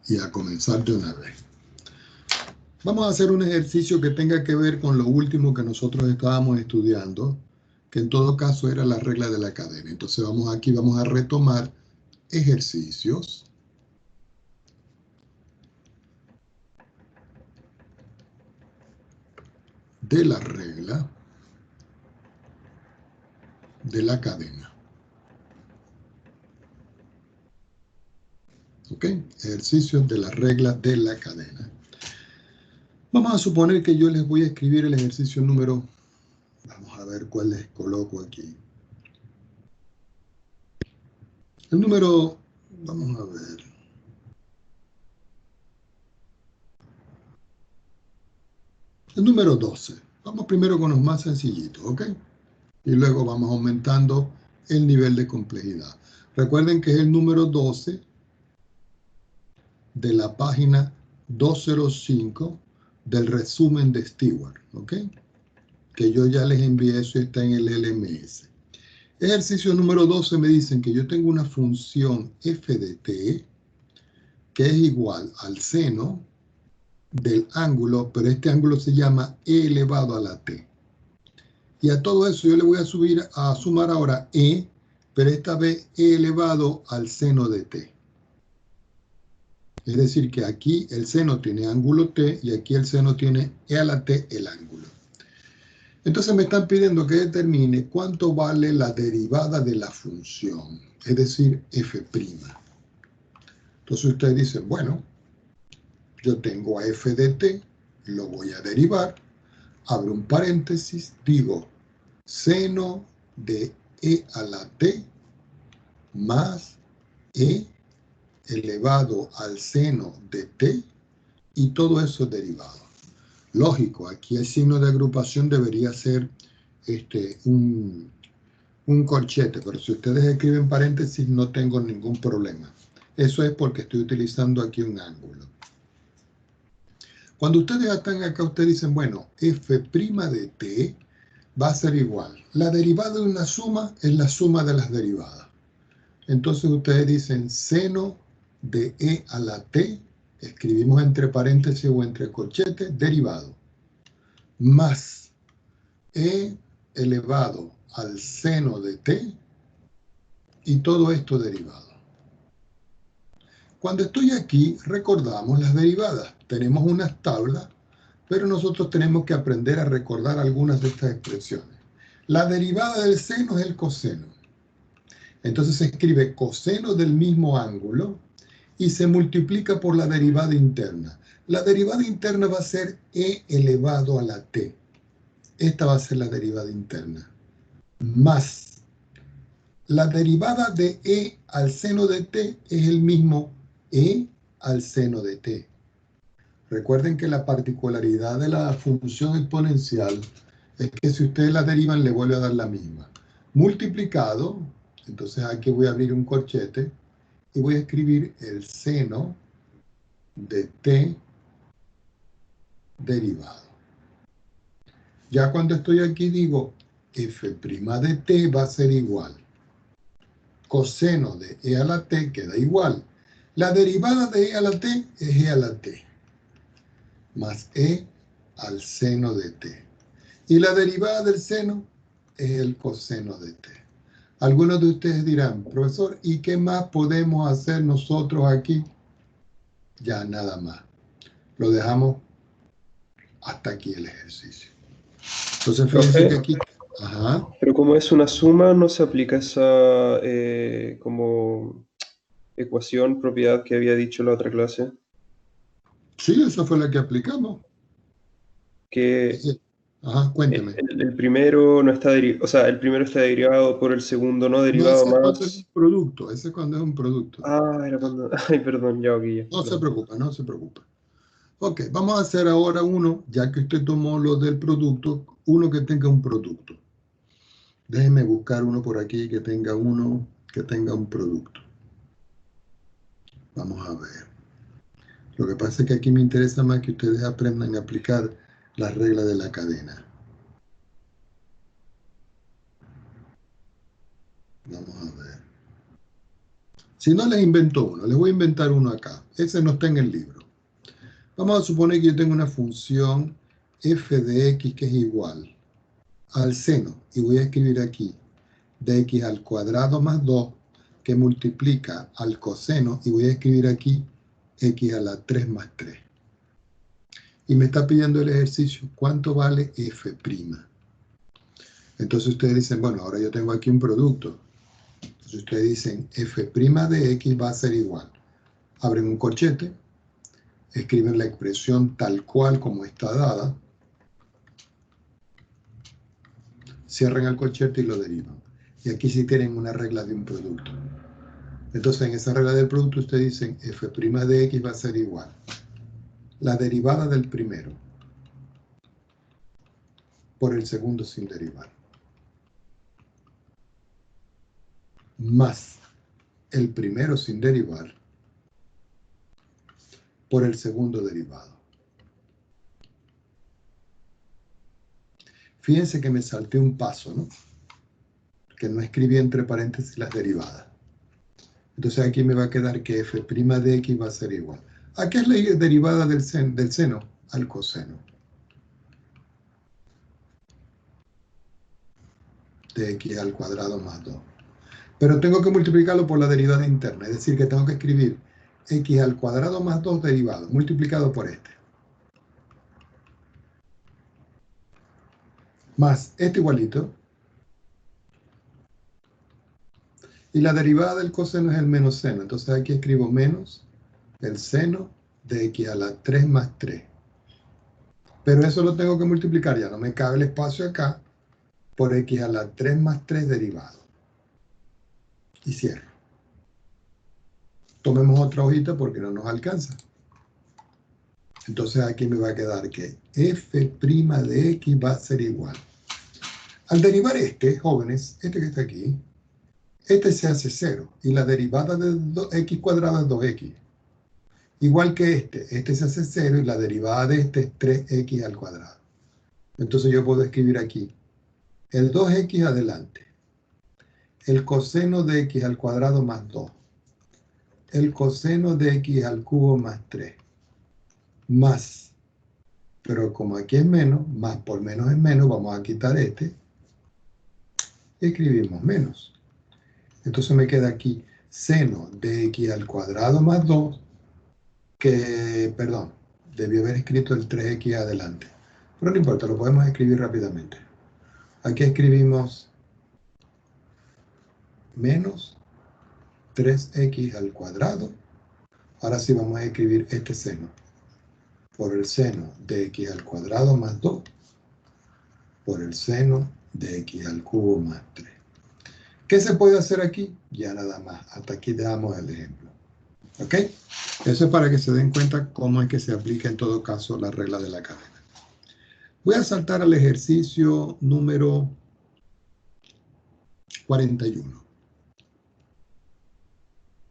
y a comenzar de una vez. Vamos a hacer un ejercicio que tenga que ver con lo último que nosotros estábamos estudiando, que en todo caso era la regla de la cadena. Entonces vamos a retomar ejercicios. De la regla de la cadena. ¿Ok? Ejercicios de la regla de la cadena. Vamos a suponer que yo les voy a escribir el ejercicio número... Vamos a ver cuál les coloco aquí. El número... Vamos a ver. El número 12. Vamos primero con los más sencillitos, ¿ok? Y luego vamos aumentando el nivel de complejidad. Recuerden que es el número 12 de la página 205 del resumen de Stewart, ¿ok? Que yo ya les envié, eso está en el LMS. Ejercicio número 12 me dicen que yo tengo una función f de t que es igual al seno del ángulo, pero este ángulo se llama e elevado a la t. Y a todo eso yo le voy a sumar ahora e, pero esta vez e elevado al seno de t. Es decir, que aquí el seno tiene ángulo t y aquí el seno tiene e a la t el ángulo. Entonces me están pidiendo que determine cuánto vale la derivada de la función, es decir, f'. Entonces ustedes dicen, bueno, yo tengo a f de t, lo voy a derivar, abro un paréntesis, digo seno de e a la t más e elevado al seno de t y todo eso es derivado. Lógico, aquí el signo de agrupación debería ser un corchete, pero si ustedes escriben paréntesis no tengo ningún problema. Eso es porque estoy utilizando aquí un ángulo. Cuando ustedes están acá, ustedes dicen, bueno, f' de t va a ser igual. La derivada de una suma es la suma de las derivadas. Entonces ustedes dicen seno de e a la t, escribimos entre paréntesis o entre corchetes, derivado, más e elevado al seno de t y todo esto derivado. Cuando estoy aquí, recordamos las derivadas. Tenemos unas tablas, pero nosotros tenemos que aprender a recordar algunas de estas expresiones. La derivada del seno es el coseno. Entonces se escribe coseno del mismo ángulo y se multiplica por la derivada interna. La derivada interna va a ser e elevado a la t. Esta va a ser la derivada interna. Más la derivada de e al seno de t es el mismo e al seno de t. Recuerden que la particularidad de la función exponencial es que si ustedes la derivan le vuelve a dar la misma. Multiplicado, entonces aquí voy a abrir un corchete y voy a escribir el seno de t derivado. Ya cuando estoy aquí digo f' de t va a ser igual. Coseno de e a la t queda igual. La derivada de e a la t es e a la t más e al seno de t. Y la derivada del seno es el coseno de t. Algunos de ustedes dirán, profesor, ¿y qué más podemos hacer nosotros aquí? Ya nada más. Lo dejamos hasta aquí el ejercicio. Entonces fíjense que Profe, aquí... Ajá. pero como es una suma, no se aplica esa como ecuación, propiedad que había dicho la otra clase, Sí, esa fue la que aplicamos. que Ajá, cuénteme. el primero no está derivado, o sea, el primero está derivado por el segundo no No, derivado ese es cuando es un más. producto. Ese es cuando es un producto. Ah, era cuando. Ay, perdón, ya, ok, ya, No se perdón. preocupe, no se preocupe. Ok, vamos a hacer ahora uno, ya que usted tomó lo del producto, uno que tenga un producto. Déjeme buscar uno por aquí que tenga uno que tenga un producto. Vamos a ver. Lo que pasa es que aquí me interesa más que ustedes aprendan a aplicar las reglas de la cadena. Vamos a ver. Si no, les invento uno. Les voy a inventar uno acá. Ese no está en el libro. Vamos a suponer que yo tengo una función f de x que es igual al seno. Y voy a escribir aquí de x al cuadrado más 2 que multiplica al coseno. Y voy a escribir aquí x a la 3 más 3. Y me está pidiendo el ejercicio, ¿cuánto vale f'? Entonces ustedes dicen, bueno, ahora yo tengo aquí un producto. Entonces ustedes dicen, f' de x va a ser igual. Abren un corchete, escriben la expresión tal cual como está dada, cierran el corchete y lo derivan. Y aquí sí tienen una regla de un producto. Entonces en esa regla del producto ustedes dicen, f' de x va a ser igual. La derivada del primero por el segundo sin derivar. Más el primero sin derivar por el segundo derivado. Fíjense que me salté un paso, ¿no? Que no escribí entre paréntesis las derivadas. Entonces aquí me va a quedar que f' de x va a ser igual. ¿A qué es la derivada del seno? Al coseno. De x al cuadrado más 2. Pero tengo que multiplicarlo por la derivada interna. Es decir, que tengo que escribir x al cuadrado más 2 derivado, multiplicado por este. Más este igualito. Y la derivada del coseno es el menos seno. Entonces aquí escribo menos el seno de x a la 3 más 3. Pero eso lo tengo que multiplicar, ya no me cabe el espacio acá, por x a la 3 más 3 derivado. Y cierro. Tomemos otra hojita porque no nos alcanza. Entonces aquí me va a quedar que f' de x va a ser igual. Al derivar este, jóvenes, este que está aquí, este se hace 0. Y la derivada de x cuadrado es 2x. Igual que este se hace 0 y la derivada de este es 3x al cuadrado. Entonces yo puedo escribir aquí el 2x adelante, el coseno de x al cuadrado más 2, el coseno de x al cubo más 3, más, pero como aquí es menos, más por menos es menos, vamos a quitar este, y escribimos menos. Entonces me queda aquí seno de x al cuadrado más 2, que, perdón, debí haber escrito el 3x adelante, pero no importa, lo podemos escribir rápidamente. Aquí escribimos menos 3x al cuadrado. Ahora sí vamos a escribir este seno por el seno de x al cuadrado más 2 por el seno de x al cubo más 3. ¿Qué se puede hacer aquí? Ya nada más. Hasta aquí dejamos el ejemplo. ¿Ok? Eso es para que se den cuenta cómo es que se aplica en todo caso la regla de la cadena. Voy a saltar al ejercicio número 41.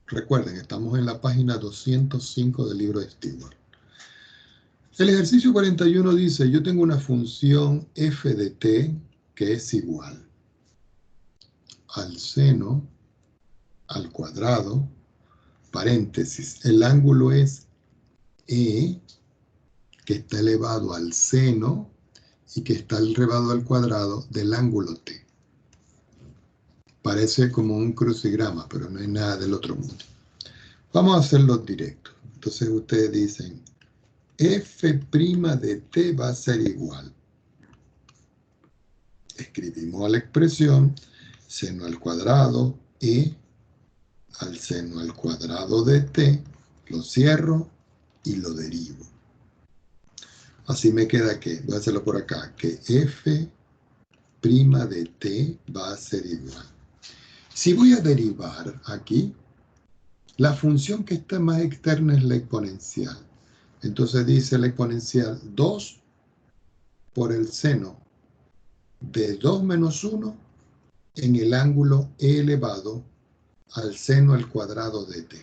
Recuerden, estamos en la página 205 del libro de Stewart. El ejercicio 41 dice, yo tengo una función f de t que es igual al seno al cuadrado, paréntesis, el ángulo es e, que está elevado al seno y que está elevado al cuadrado del ángulo t. Parece como un crucigrama, pero no hay nada del otro mundo. Vamos a hacerlo directo. Entonces ustedes dicen, f' de t va a ser igual. Escribimos la expresión seno al cuadrado e al seno al cuadrado de t, lo cierro y lo derivo. Así me queda que, voy a hacerlo por acá, que f' de t va a ser igual. Si voy a derivar aquí, la función que está más externa es la exponencial. Entonces dice la exponencial 2 por el seno de 2 menos 1 en el ángulo e elevado al seno al cuadrado de t.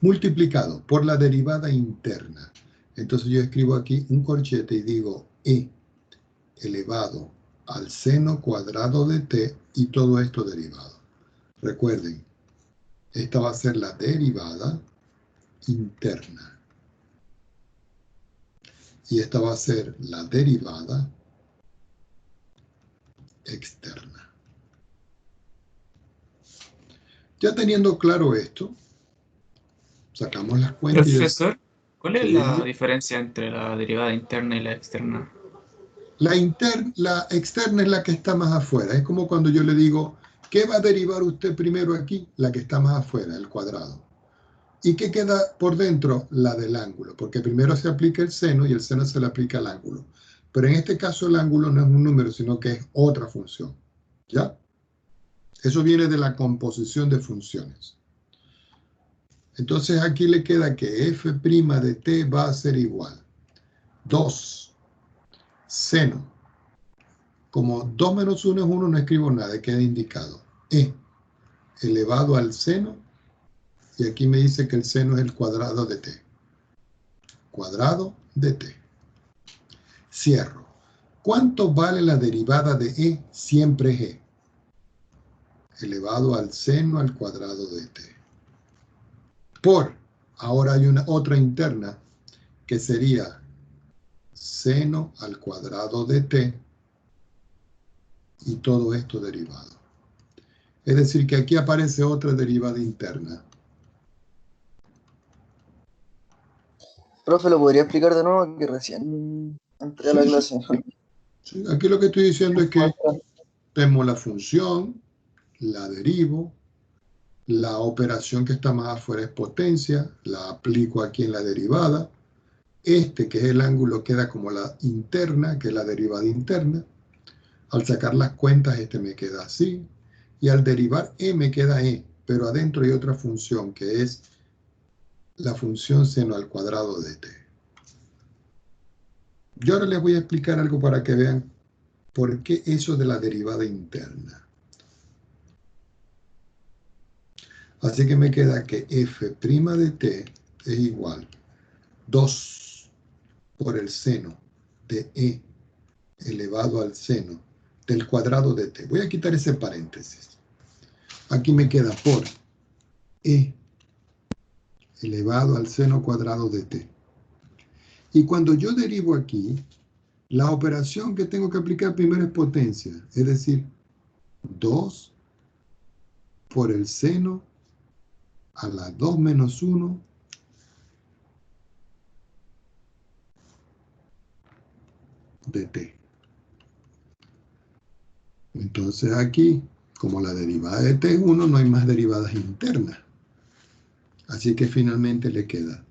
Multiplicado por la derivada interna. Entonces yo escribo aquí un corchete y digo e elevado al seno cuadrado de t y todo esto derivado. Recuerden, Esta va a ser la derivada interna. Y esta va a ser la derivada externa. Ya teniendo claro esto, sacamos las cuentas y Profesor, ¿cuál es la sí, diferencia entre la derivada interna y la externa? la externa es la que está más afuera. Es como cuando yo le digo, ¿qué va a derivar usted primero aquí? La que está más afuera, el cuadrado. ¿Y qué queda por dentro? La del ángulo, porque primero se aplica el seno y el seno se le aplica al ángulo. Pero en este caso el ángulo no es un número, sino que es otra función. ¿Ya? Eso viene de la composición de funciones. Entonces aquí le queda que f' de t va a ser igual 2 seno. Como 2 menos 1 es 1, no escribo nada, queda indicado. E elevado al seno, y aquí me dice que el seno es el cuadrado de t. Cuadrado de t. Cierro. ¿Cuánto vale la derivada de e? Siempre es e. Elevado al seno al cuadrado de t. Por, ahora hay una otra interna, que sería seno al cuadrado de t, y todo esto derivado. Es decir, que aquí aparece otra derivada interna. Profe, ¿lo podría explicar de nuevo? Que recién entré a la Sí, sí, clase. sí. Aquí lo que estoy diciendo es que tenemos la función, la derivo, la operación que está más afuera es potencia, la aplico aquí en la derivada. Este, que es el ángulo, queda como la interna, que es la derivada interna. Al sacar las cuentas, este me queda así. Y al derivar e me queda e, pero adentro hay otra función, que es la función seno al cuadrado de t. Yo ahora les voy a explicar algo para que vean por qué eso de la derivada interna. Así que me queda que f' de t es igual 2 por el seno de e elevado al seno del cuadrado de t. Voy a quitar ese paréntesis. Aquí me queda por e elevado al seno cuadrado de t. Y cuando yo derivo aquí, la operación que tengo que aplicar primero es potencia, es decir, 2 por el seno a la 2 menos 1 de t. Entonces aquí, como la derivada de t es 1, no hay más derivadas internas. Así que finalmente le queda.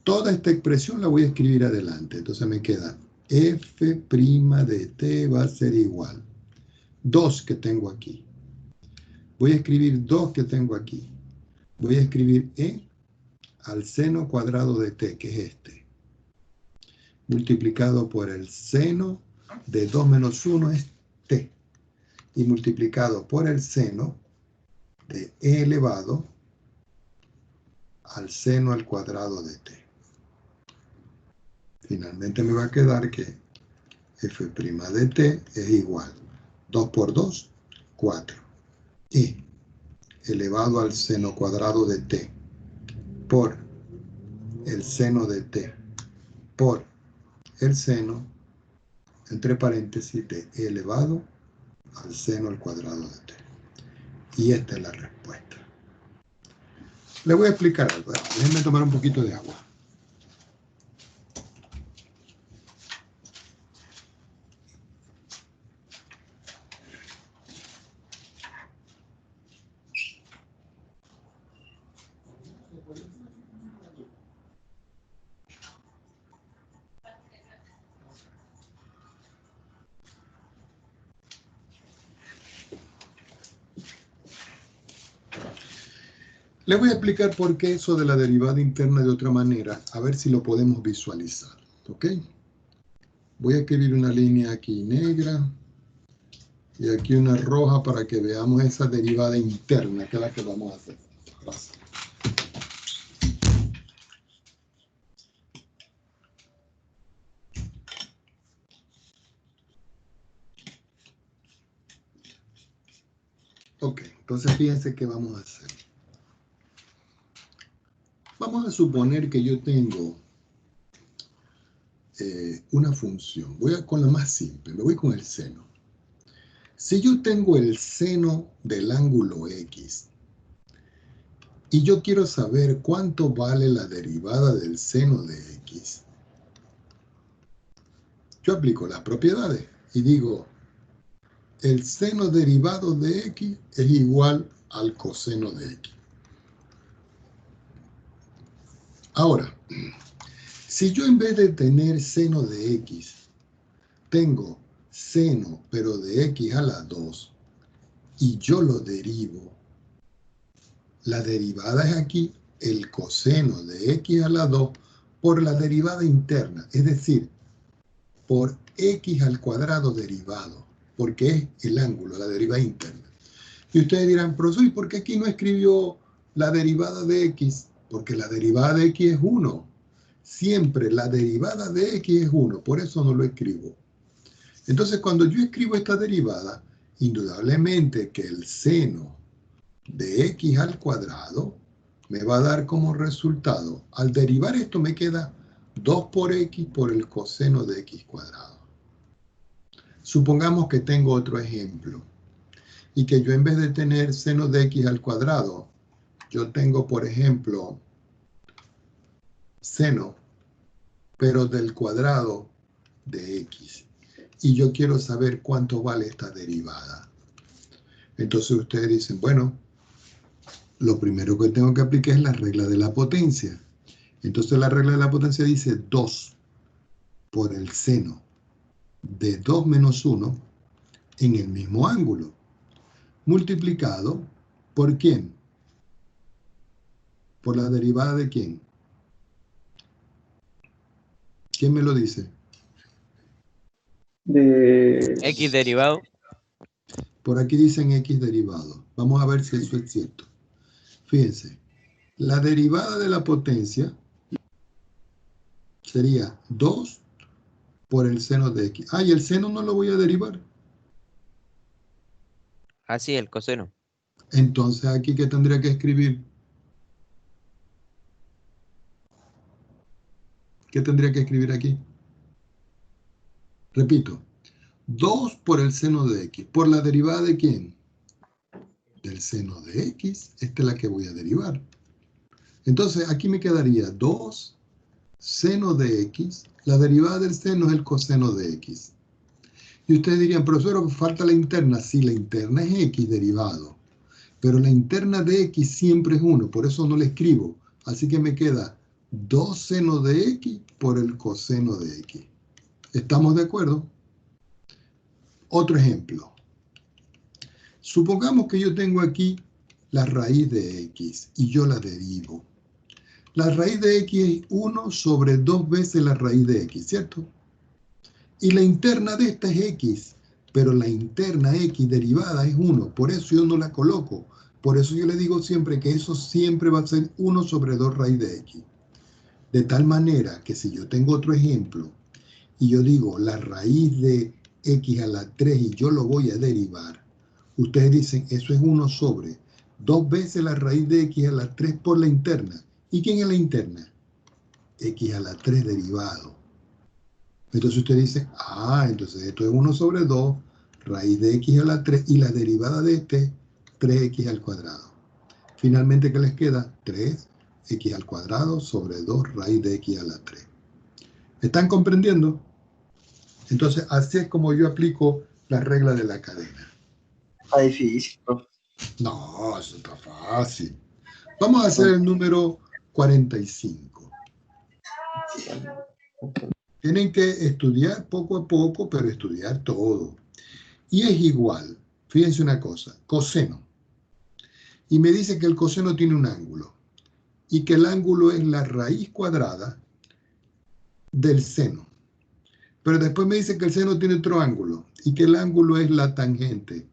Toda esta expresión la voy a escribir adelante. Entonces me queda f' de t va a ser igual 2 que tengo aquí. Voy a escribir 2 que tengo aquí. Voy a escribir e al seno cuadrado de t, que es este, multiplicado por el seno de 2 menos 1 es t, y multiplicado por el seno de e elevado al seno al cuadrado de t. Finalmente me va a quedar que f' de t es igual 2 por 2, 4, e elevado al seno cuadrado de t por el seno de t por el seno, entre paréntesis, de e elevado al seno al cuadrado de t. Y esta es la respuesta. Le voy a explicar algo. Déjenme tomar un poquito de agua. Le voy a explicar por qué eso de la derivada interna de otra manera, a ver si lo podemos visualizar. ¿Ok? Voy a escribir una línea aquí negra y aquí una roja para que veamos esa derivada interna, que es la que vamos a hacer. Gracias. Ok, entonces fíjense qué vamos a hacer. Vamos a suponer que yo tengo una función. Con la más simple, me voy con el seno. Si yo tengo el seno del ángulo X y yo quiero saber cuánto vale la derivada del seno de X, yo aplico las propiedades y digo, el seno derivado de X es igual al coseno de X. Ahora, si yo en vez de tener seno de X, tengo seno, pero de X a la 2, y yo lo derivo, la derivada es aquí el coseno de X a la 2 por la derivada interna, es decir, por X al cuadrado derivado, porque es el ángulo, la derivada interna. Y ustedes dirán, profesor, ¿y por qué aquí no escribió la derivada de X? Porque la derivada de X es 1. Siempre la derivada de X es 1, por eso no lo escribo. Entonces, cuando yo escribo esta derivada, indudablemente que el seno de X al cuadrado me va a dar como resultado, al derivar esto me queda 2 por X por el coseno de X cuadrado. Supongamos que tengo otro ejemplo y que yo en vez de tener seno de X al cuadrado, yo tengo, por ejemplo, seno, pero del cuadrado de X. Y yo quiero saber cuánto vale esta derivada. Entonces ustedes dicen, bueno, lo primero que tengo que aplicar es la regla de la potencia. Entonces la regla de la potencia dice 2 por el seno de 2 menos 1 en el mismo ángulo, multiplicado ¿por quién? ¿Por la derivada de quién? ¿Quién me lo dice? De X derivado. Por aquí dicen X derivado. Vamos a ver si eso es cierto. Fíjense, la derivada de la potencia sería 2 por el seno de X. Ah, y el seno no lo voy a derivar. Así, el coseno. Entonces, ¿aquí qué tendría que escribir? ¿Qué tendría que escribir aquí? Repito, 2 por el seno de X. ¿Por la derivada de quién? Del seno de X. Esta es la que voy a derivar. Entonces, aquí me quedaría 2 seno de X. La derivada del seno es el coseno de X. Y ustedes dirían, profesor, falta la interna. Sí, la interna es X derivado. Pero la interna de X siempre es 1. Por eso no le escribo. Así que me queda 2 seno de X por el coseno de X. ¿Estamos de acuerdo? Otro ejemplo. Supongamos que yo tengo aquí la raíz de X y yo la derivo. La raíz de X es 1 sobre 2 veces la raíz de X, ¿cierto? Y la interna de esta es X, pero la interna X derivada es 1, por eso yo no la coloco. Por eso yo le digo siempre que eso siempre va a ser 1 sobre 2 raíz de X. De tal manera que si yo tengo otro ejemplo y yo digo la raíz de X a la 3 y yo lo voy a derivar, ustedes dicen eso es 1 sobre 2 veces la raíz de X a la 3 por la interna. ¿Y quién es la interna? X a la 3 derivado. Entonces usted dice, entonces esto es 1 sobre 2, raíz de X a la 3, y la derivada de este, 3X al cuadrado. Finalmente, ¿qué les queda? 3X al cuadrado sobre 2 raíz de X a la 3. ¿Están comprendiendo? Entonces, así es como yo aplico la regla de la cadena. Está difícil, profe. No, eso está fácil. Vamos a hacer el número 45. Tienen que estudiar poco a poco, pero estudiar todo. Y es igual, fíjense una cosa, coseno. Y me dice que el coseno tiene un ángulo. Y que el ángulo es la raíz cuadrada del seno. Pero después me dice que el seno tiene otro ángulo. Y que el ángulo es la tangente.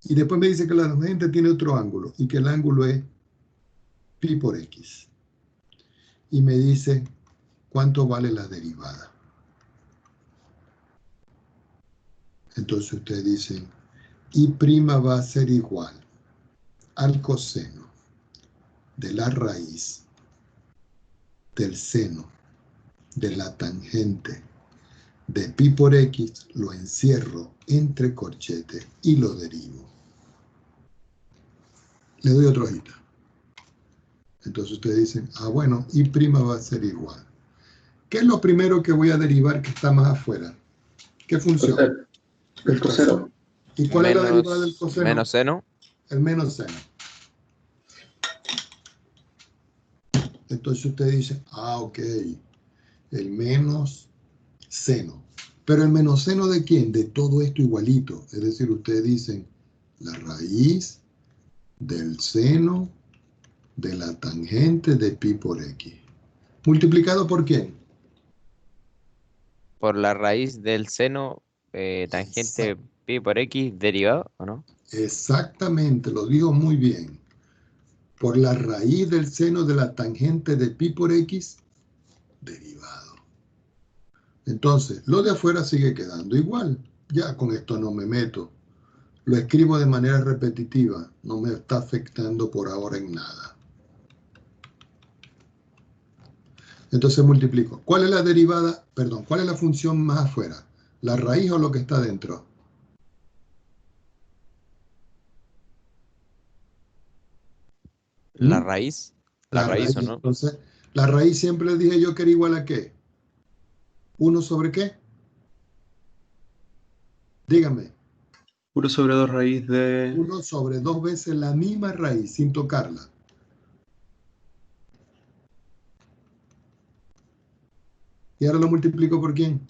Y después me dice que la tangente tiene otro ángulo. Y que el ángulo es pi por x. Y me dice cuánto vale la derivada. Entonces ustedes dicen, y' va a ser igual al coseno de la raíz del seno de la tangente de pi por x, lo encierro entre corchetes y lo derivo. Le doy otra hojita. Entonces ustedes dicen, ah bueno, y' va a ser igual. ¿Qué es lo primero que voy a derivar que está más afuera? ¿Qué función? El coseno. ¿Y cuál es la derivada del coseno? Menos seno. El menos seno. Entonces usted dice, ah, ok, el menos seno. Pero el menos seno ¿de quién? De todo esto igualito. Es decir, ustedes dicen la raíz del seno de la tangente de pi por x. ¿Multiplicado por quién? Por la raíz del seno tangente pi por x derivado, ¿o no? Exactamente, lo digo muy bien. Por la raíz del seno de la tangente de pi por x derivado. Entonces, lo de afuera sigue quedando igual. Ya con esto no me meto. Lo escribo de manera repetitiva. No me está afectando por ahora en nada. Entonces multiplico. ¿Cuál es la derivada? Perdón, ¿cuál es la función más afuera? ¿La raíz o lo que está dentro? La raíz. La La raíz, ¿o raíz. no? Entonces, la raíz siempre les dije yo que era igual a ¿qué? ¿1 sobre qué? Dígame. 1 sobre 2 raíz de... 1 sobre 2 veces la misma raíz, sin tocarla. ¿Y ahora lo multiplico por quién?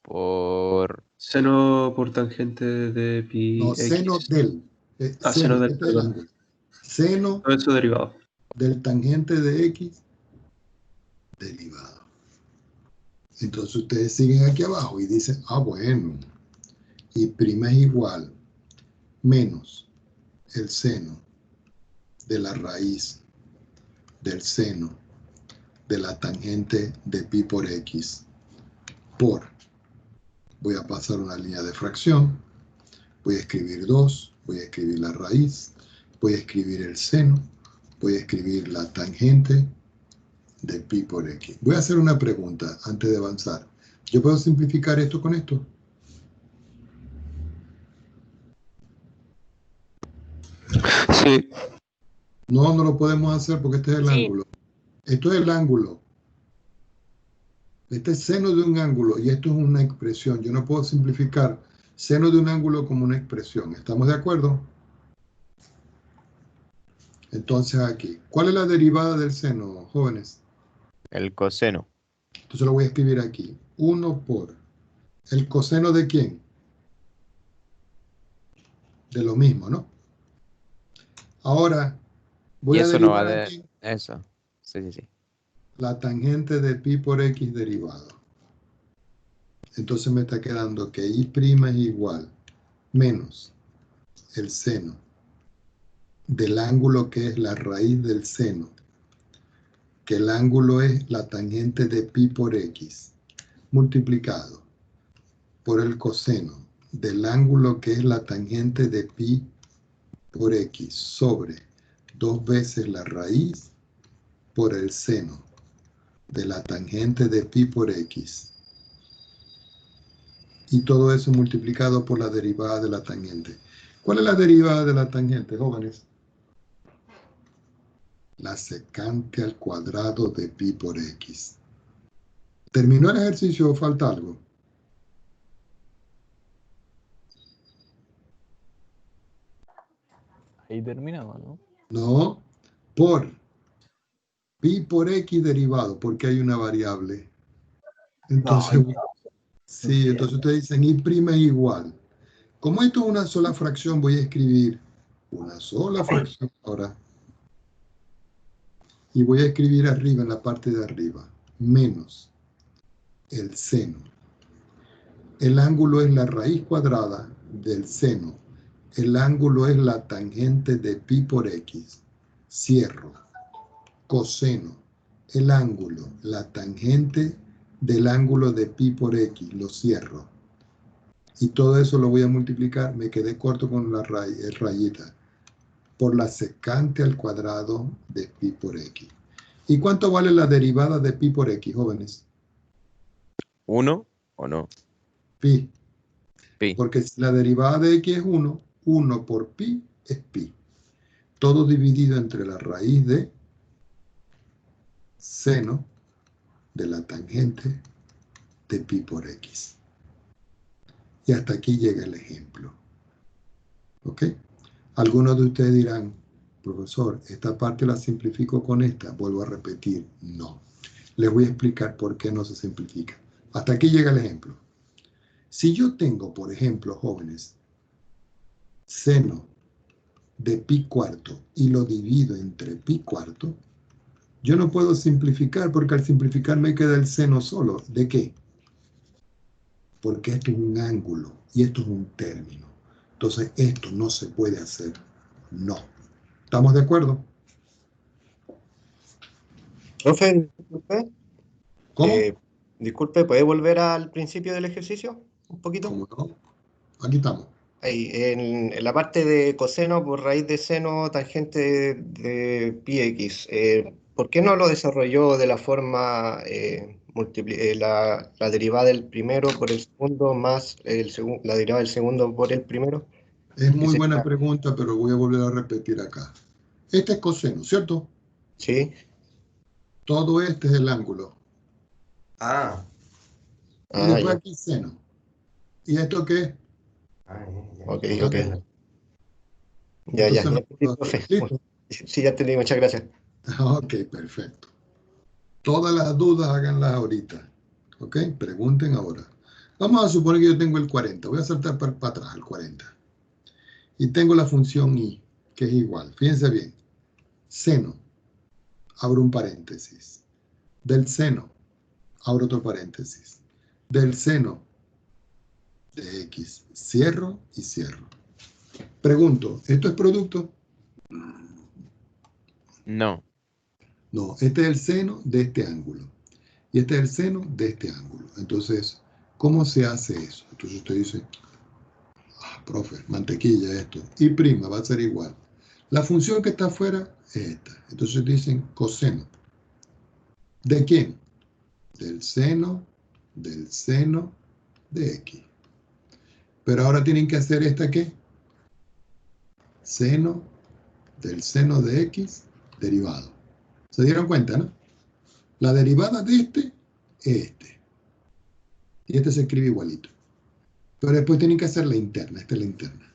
Por... Seno por tangente de pi No, x. seno del. Seno del, este es el perdón. ángulo. Seno Todo eso derivado. del tangente de x derivado. Entonces ustedes siguen aquí abajo y dicen, ah, bueno, y' es igual menos el seno de la raíz del seno de la tangente de pi por x por, voy a pasar una línea de fracción, voy a escribir 2, voy a escribir la raíz, voy a escribir el seno, voy a escribir la tangente de pi por x. Voy a hacer una pregunta antes de avanzar. ¿Yo puedo simplificar esto con esto? Sí. No, no lo podemos hacer porque este es el ángulo. Esto es el ángulo. Este es seno de un ángulo y esto es una expresión. Yo no puedo simplificar seno de un ángulo como una expresión. ¿Estamos de acuerdo? Entonces aquí, ¿cuál es la derivada del seno, jóvenes? El coseno. Entonces lo voy a escribir aquí. 1 por el coseno ¿de quién? De lo mismo, ¿no? Ahora voy Y a eso no va derivar de... aquí Eso. Sí, sí, sí. la tangente de pi por x derivado. Entonces me está quedando que y' es igual menos el seno del ángulo que es la raíz del seno, que el ángulo es la tangente de pi por x, multiplicado por el coseno del ángulo que es la tangente de pi por x sobre 2 veces la raíz por el seno de la tangente de pi por x. Y todo eso multiplicado por la derivada de la tangente. ¿Cuál es la derivada de la tangente, jóvenes? La secante al cuadrado de pi por x. ¿Terminó el ejercicio o falta algo? Ahí terminamos, ¿no? No, por pi por x derivado, porque hay una variable. Entonces, sí, entonces ustedes dicen y' es igual. Como esto es una sola fracción, voy a escribir una sola fracción ahora. Y voy a escribir arriba, en la parte de arriba, menos el seno. El ángulo es la raíz cuadrada del seno. El ángulo es la tangente de pi por x. Cierro. Coseno. El ángulo, la tangente del ángulo de pi por x. Lo cierro. Y todo eso lo voy a multiplicar. Me quedé corto con la rayita. Por la secante al cuadrado de pi por x. ¿Y cuánto vale la derivada de pi por x, jóvenes? 1 o no. Pi. Pi. Porque si la derivada de x es 1, 1 por pi es pi. Todo dividido entre la raíz de seno de la tangente de pi por x. Y hasta aquí llega el ejemplo. ¿Ok? Algunos de ustedes dirán, profesor, esta parte la simplifico con esta. Vuelvo a repetir, no. Les voy a explicar por qué no se simplifica. Hasta aquí llega el ejemplo. Si yo tengo, por ejemplo, jóvenes, seno de pi cuarto y lo divido entre pi cuarto, yo no puedo simplificar porque al simplificar me queda el seno solo. ¿De qué? Porque esto es un ángulo y esto es un término. Entonces esto no se puede hacer. No. ¿Estamos de acuerdo? Profe, disculpe, ¿Cómo? disculpe, ¿puede volver al principio del ejercicio? Un poquito. ¿Cómo no? Aquí estamos. Ahí, en la parte de coseno por raíz de seno tangente de pi x, ¿por qué no lo desarrolló de la forma la derivada del primero por el segundo más la derivada del segundo por el primero? Es ¿Qué muy buena sería? pregunta, pero voy a volver a repetir acá. Este es coseno, ¿cierto? Sí. Todo este es el ángulo. Ah. Y Ah, después ya. aquí seno. ¿Y esto qué es? Ok, ok. Ángulo. Ya, ya. Entonces Ya no entendí, puedo hacer. profe. ¿Listo? Sí, ya entendí, muchas gracias. Ok, perfecto. Todas las dudas háganlas ahorita. ¿Ok? Pregunten ahora. Vamos a suponer que yo tengo el 40. Voy a saltar para atrás al 40. Y tengo la función y, que es igual. Fíjense bien. Seno. Abro un paréntesis. Del seno. Abro otro paréntesis. Del seno de x. Cierro y cierro. Pregunto, ¿esto es producto? No. No, este es el seno de este ángulo. Y este es el seno de este ángulo. Entonces, ¿cómo se hace eso? Entonces usted dice, profe, mantequilla esto. Y prima va a ser igual. La función que está afuera es esta. Entonces dicen coseno. ¿De quién? Del seno de x. Pero ahora tienen que hacer esta ¿qué? Seno del seno de x derivado. ¿Se dieron cuenta, no? La derivada de este es este. Y este se escribe igualito. Pero después tienen que hacer la interna. Esta es la interna.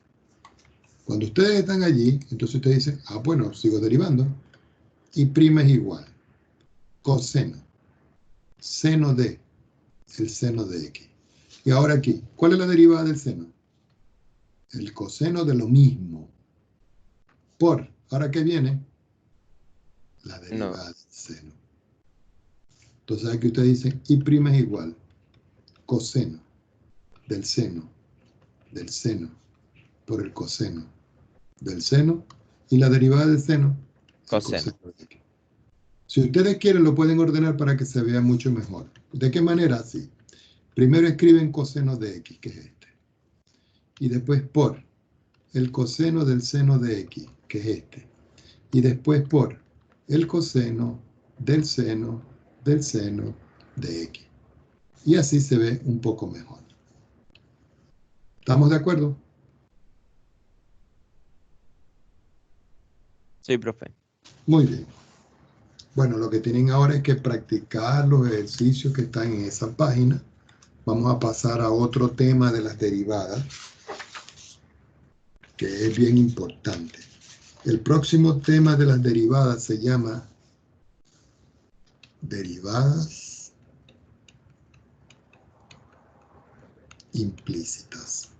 Cuando ustedes están allí, entonces ustedes dicen, bueno, sigo derivando. Y prima es igual. Coseno. Seno de el seno de x. Y ahora aquí, ¿cuál es la derivada del seno? El coseno de lo mismo. Por, ¿ahora qué viene? La derivada del seno. Entonces aquí ustedes dicen, y prima es igual. Coseno del seno por el coseno del seno. Y la derivada del seno, el Coseno. coseno de x. Si ustedes quieren, lo pueden ordenar para que se vea mucho mejor. ¿De qué manera? Así. Primero escriben coseno de x, que es este. Y después por el coseno del seno de x, que es este. Y después por el coseno del seno de x. Y así se ve un poco mejor. ¿Estamos de acuerdo? Sí, profe. Muy bien. Bueno, lo que tienen ahora es que practicar los ejercicios que están en esa página. Vamos a pasar a otro tema de las derivadas, que es bien importante. El próximo tema de las derivadas se llama derivadas implícitas.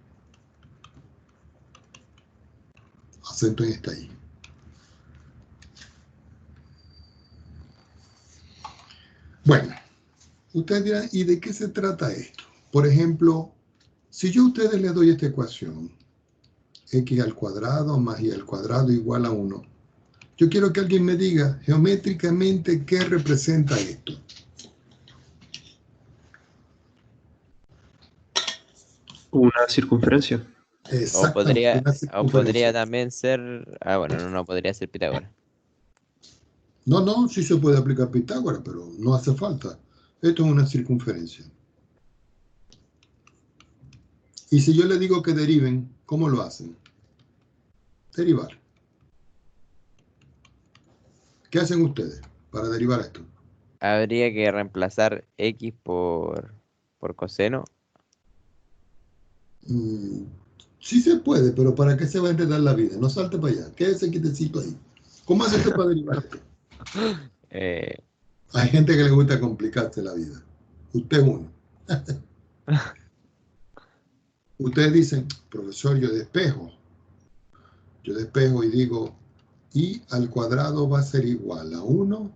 Acento en esta I. Bueno, ustedes dirán, ¿y de qué se trata esto? Por ejemplo, si yo a ustedes les doy esta ecuación, x al cuadrado más y al cuadrado igual a 1, yo quiero que alguien me diga geométricamente qué representa esto. Una circunferencia. O Exactamente, una podría circunferencia. también ser. Ah, bueno, no podría ser Pitágoras. No, no, sí se puede aplicar Pitágoras, pero no hace falta. Esto es una circunferencia. Y si yo le digo que deriven, ¿cómo lo hacen? Derivar. ¿Qué hacen ustedes para derivar esto? Habría que reemplazar x por coseno. Sí se puede, pero ¿para qué se va a enredar la vida? No salte para allá. Quédese quietecito ahí. ¿Cómo hace usted para derivar esto? Eh, Hay gente que le gusta complicarse la vida. Usted es uno. Ustedes dicen, profesor, yo despejo. Yo despejo y digo, y al cuadrado va a ser igual a 1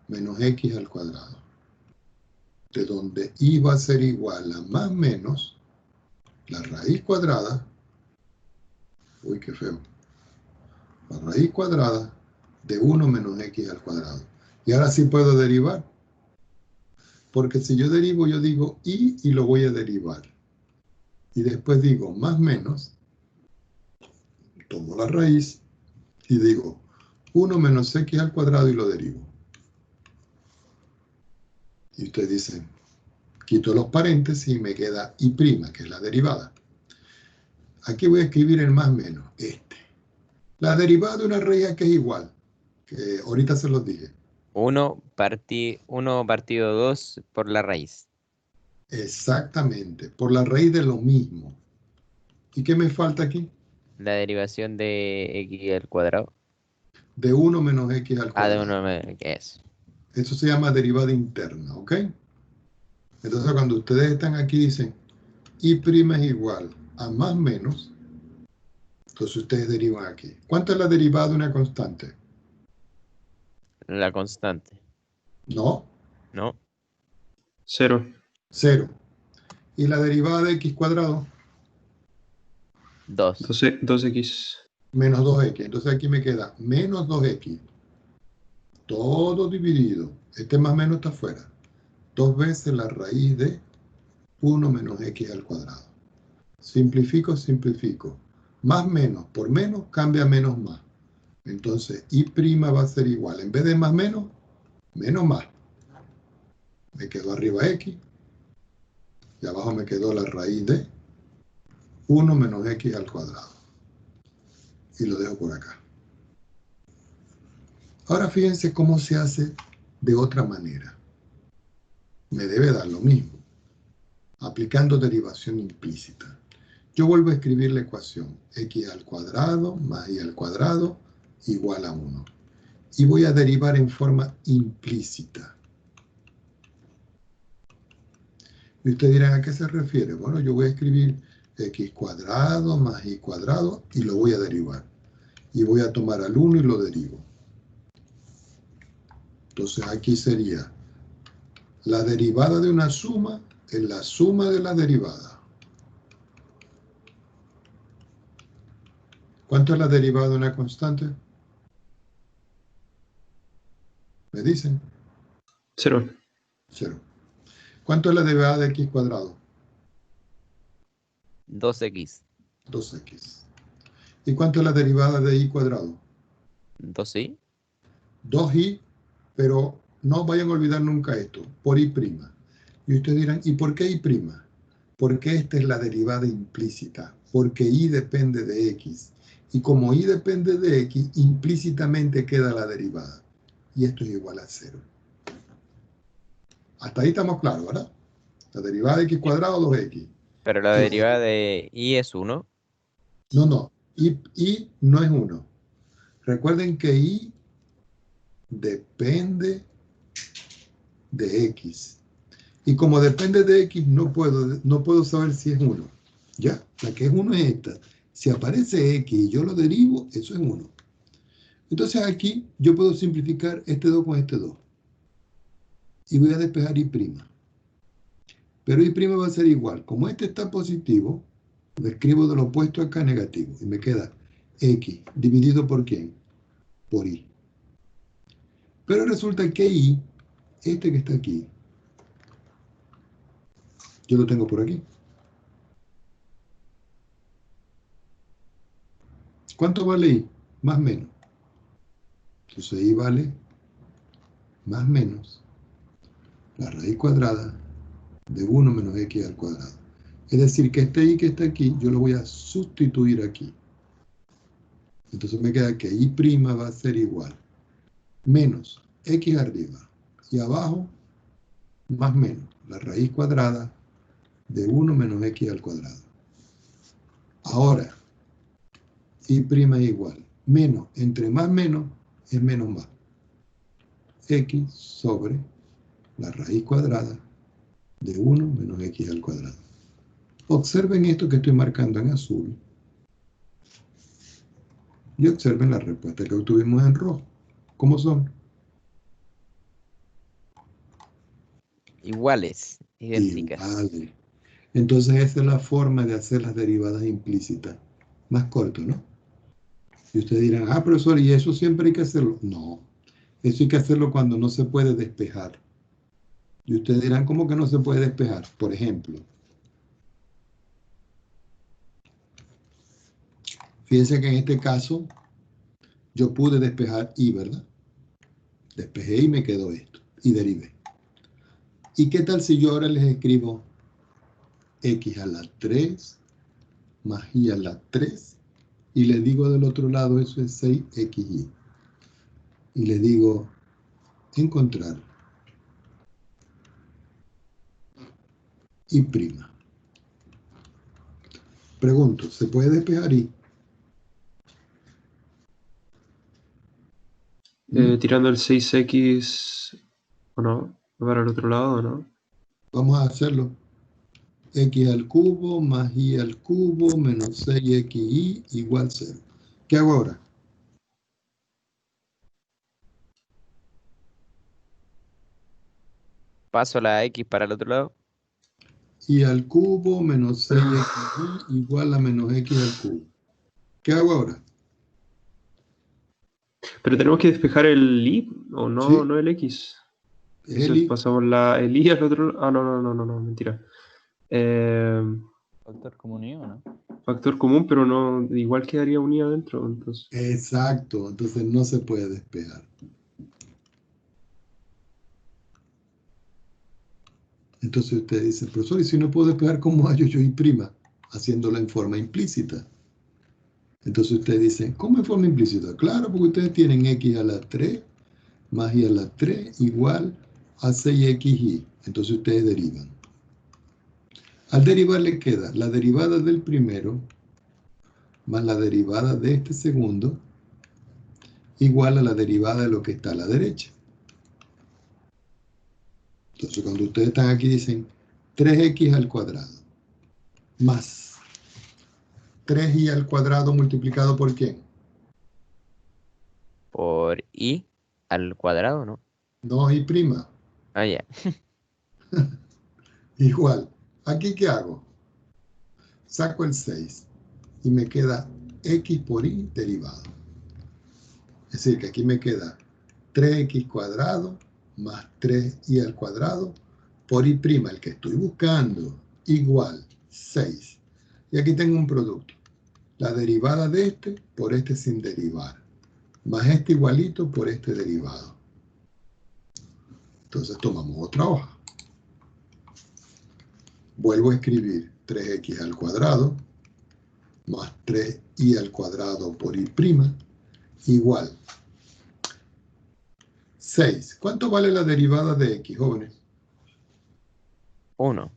menos x al cuadrado. De donde y va a ser igual a más menos la raíz cuadrada. Uy, qué feo. La raíz cuadrada de 1 menos x al cuadrado. Y ahora sí puedo derivar. Porque si yo derivo, yo digo y lo voy a derivar. Y después digo más menos, tomo la raíz y digo 1 menos x al cuadrado y lo derivo. Y ustedes dicen, quito los paréntesis y me queda y', que es la derivada. Aquí voy a escribir el más menos, este. La derivada de una raíz que es igual, que ahorita se los dije. 1 partido 2 por la raíz. Exactamente, por la raíz de lo mismo. ¿Y qué me falta aquí? La derivación de x al cuadrado. De 1 menos x al Ah, de cuadrado. 1 ¿qué es? Eso se llama derivada interna, ¿ok? Entonces cuando ustedes están aquí dicen y' es igual a más menos, entonces ustedes derivan aquí. ¿Cuánto es la derivada de una constante? La constante, No, ¿no? 0. 0. ¿Y la derivada de x cuadrado? 2. 2x. Menos 2x. Entonces aquí me queda menos 2x. Todo dividido. Este más menos está afuera. 2 veces la raíz de 1 menos x al cuadrado. Simplifico, simplifico. Más menos por menos cambia menos más. Entonces y' va a ser igual. En vez de más menos, menos más. Me quedó arriba x. Y abajo me quedó la raíz de 1 menos x al cuadrado. Y lo dejo por acá. Ahora fíjense cómo se hace de otra manera. Me debe dar lo mismo. Aplicando derivación implícita. Yo vuelvo a escribir la ecuación. X al cuadrado más y al cuadrado igual a 1. Y voy a derivar en forma implícita. Y ustedes dirán, ¿a qué se refiere? Bueno, yo voy a escribir x cuadrado más y cuadrado y lo voy a derivar. Y voy a tomar al 1 y lo derivo. Entonces aquí sería la derivada de una suma es la suma de la derivada. ¿Cuánto es la derivada de una constante? ¿Me dicen? 0. 0. ¿Cuánto es la derivada de x cuadrado? 2x. 2x. ¿Y cuánto es la derivada de y cuadrado? 2y. 2y, pero no vayan a olvidar nunca esto, por y'. Y ustedes dirán, ¿y por qué y'? Porque esta es la derivada implícita, porque y depende de x. Y como y depende de x, implícitamente queda la derivada. Y esto es igual a 0. Hasta ahí estamos claros, ¿verdad? La derivada de x cuadrado, 2x. Pero la Y la derivada de y es 1. No, y no es 1. Recuerden que y depende de x. Y como depende de x, no puedo saber si es 1. Ya, la que es 1 es esta. Si aparece x y yo lo derivo, eso es 1. Entonces aquí yo puedo simplificar este 2 con este 2. Y voy a despejar y'. Pero y' va a ser igual. Como este está positivo, lo escribo del opuesto acá negativo. Y me queda x dividido por ¿quién? Por y. Pero resulta que y, este que está aquí, yo lo tengo por aquí. ¿Cuánto vale y? Más o menos. Entonces y vale más menos la raíz cuadrada de 1 menos x al cuadrado. Es decir, que este y que está aquí, yo lo voy a sustituir aquí. Entonces me queda que y' va a ser igual menos x arriba y abajo más menos la raíz cuadrada de 1 menos x al cuadrado. Ahora, y' es igual menos, entre más menos es menos más. X sobre la raíz cuadrada de 1 menos x al cuadrado. Observen esto que estoy marcando en azul y observen la respuesta que obtuvimos en rojo. ¿Cómo son? Iguales, idénticas. Iguales. Entonces esa es la forma de hacer las derivadas implícitas. Más corto, ¿no? Y ustedes dirán, ah, profesor, ¿y eso siempre hay que hacerlo? No, eso hay que hacerlo cuando no se puede despejar. Y ustedes dirán, ¿cómo que no se puede despejar? Por ejemplo, fíjense que en este caso yo pude despejar y, ¿verdad? Despejé y me quedó esto. Y derivé. ¿Y qué tal si yo ahora les escribo x a la 3 más y a la 3 y les digo del otro lado eso es 6xy? Y les digo encontrar y prima. Pregunto, ¿se puede despejar y? Tirando el 6x, ¿o no? ¿Para el otro lado o no? Vamos a hacerlo. X al cubo más y al cubo menos 6xy igual 0. ¿Qué hago ahora? Paso la X para el otro lado. Y al cubo menos 6xy igual a menos x al cubo. ¿Qué hago ahora? Pero tenemos que despejar el y, o no, Sí. no el x. Es Entonces el y. pasamos el y al otro lado. Ah, no, mentira. Factor común y ¿no? Factor común, pero no, igual quedaría un y adentro. Entonces. Exacto, entonces no se puede despejar. Entonces usted dice, profesor, ¿y si no puedo despejar, cómo hallo yo y prima? Haciéndolo en forma implícita. Entonces usted dice, ¿cómo en forma implícita? Claro, porque ustedes tienen x a la 3 más y a la 3 igual a 6xy. Entonces ustedes derivan. Al derivar le queda la derivada del primero más la derivada de este segundo igual a la derivada de lo que está a la derecha. Entonces cuando ustedes están aquí dicen 3x al cuadrado más 3y al cuadrado multiplicado por ¿quién? Por y al cuadrado, ¿no? No, y prima. Ah, ya. Igual. ¿Aquí qué hago? Saco el 6 y me queda x por y derivado. Es decir, que aquí me queda 3x cuadrado más 3y al cuadrado por y prima, el que estoy buscando, igual 6. Y aquí tengo un producto. La derivada de este por este sin derivar, más este igualito por este derivado. Entonces tomamos otra hoja. Vuelvo a escribir 3x al cuadrado más 3y al cuadrado por y prima igual 6. ¿Cuánto vale la derivada de x, jóvenes? 1.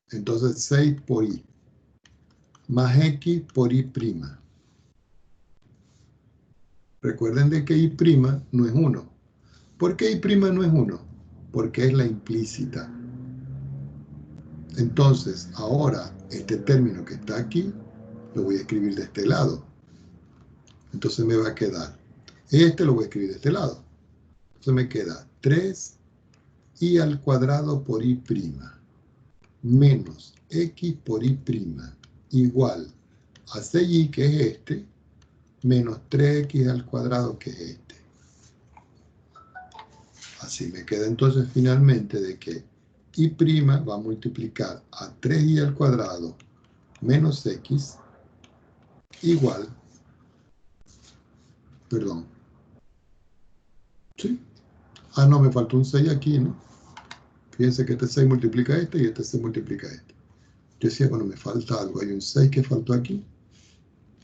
Entonces 6 por y más x por y prima. Recuerden de que y prima no es 1. ¿Por qué y prima no es 1? Porque es la implícita. Entonces, ahora, este término que está aquí, lo voy a escribir de este lado. Entonces me va a quedar, este lo voy a escribir de este lado. Entonces me queda 3y al cuadrado por y prima menos x por y prima igual a 6y, que es este, menos 3x al cuadrado, que es este. Así me queda entonces finalmente de que y' va a multiplicar a 3y al cuadrado menos x igual, perdón, ¿sí? Ah, no, me faltó un 6 aquí, ¿no? Fíjense que este 6 multiplica este y este 6 multiplica este. Yo decía, bueno, me falta algo. Hay un 6 que faltó aquí.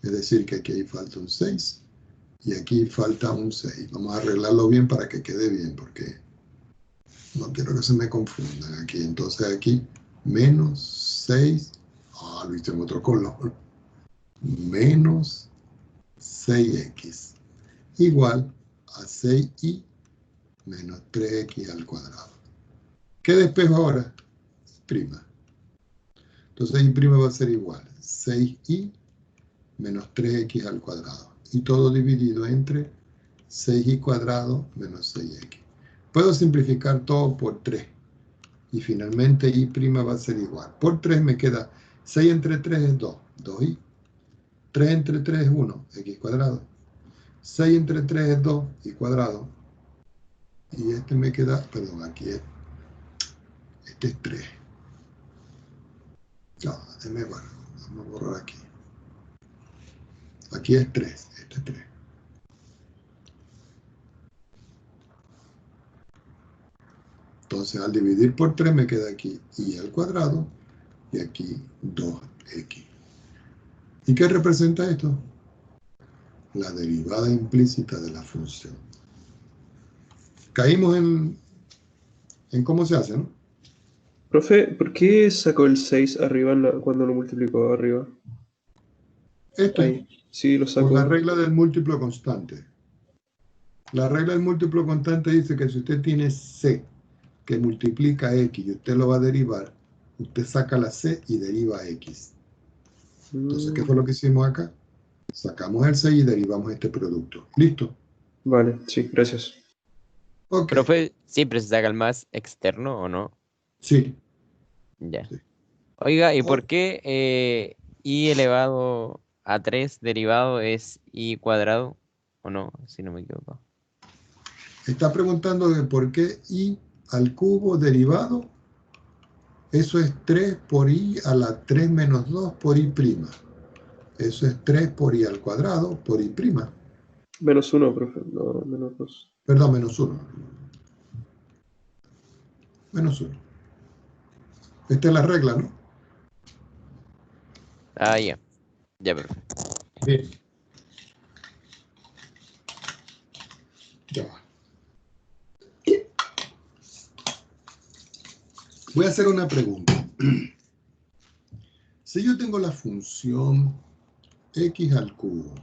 Es decir, que aquí falta un 6. Y aquí falta un 6. Vamos a arreglarlo bien para que quede bien, porque no quiero que se me confundan aquí. Entonces aquí, menos 6. Ah, lo hice en otro color. Menos 6x igual a 6y menos 3x al cuadrado. ¿Qué despejo ahora? Prima. Entonces y prima va a ser igual 6y menos 3x al cuadrado. Y todo dividido entre 6y cuadrado menos 6x. Puedo simplificar todo por 3. Y finalmente y prima va a ser igual. Por 3 me queda 6 entre 3 es 2. 2y. 3 entre 3 es 1. X cuadrado. 6 entre 3 es 2. Y cuadrado. Y este me queda, perdón, aquí es. Este es 3. No, déjame guardar. Vamos a borrar aquí. Aquí es 3. Este es 3. Entonces, al dividir por 3 me queda aquí y al cuadrado y aquí 2x. ¿Y qué representa esto? La derivada implícita de la función. Caímos en cómo se hace, ¿no? Profe, ¿por qué sacó el 6 arriba cuando lo multiplicó arriba? Ahí, sí, lo Por sacó. la regla del múltiplo constante. La regla del múltiplo constante dice que si usted tiene c que multiplica x y usted lo va a derivar, usted saca la c y deriva x. Entonces, ¿qué fue lo que hicimos acá? Sacamos el 6 y derivamos este producto. ¿Listo? Vale, sí, gracias. Ok. Profe, ¿siempre se saca el más externo o no? Sí. Ya. Sí. Oiga, ¿y por qué y elevado a 3 derivado es y cuadrado? ¿O no? Si no me equivoco. Está preguntando de por qué y al cubo derivado. Eso es 3 por i a la 3 menos 2 por i prima. Eso es 3 por i al cuadrado por i prima. Menos 1, profe, no, menos 2. Perdón, menos 1. Menos 1. Esta es la regla, ¿no? Ah, ya. Ya, profe. Bien. Ya va. Voy a hacer una pregunta. Si yo tengo la función x al cubo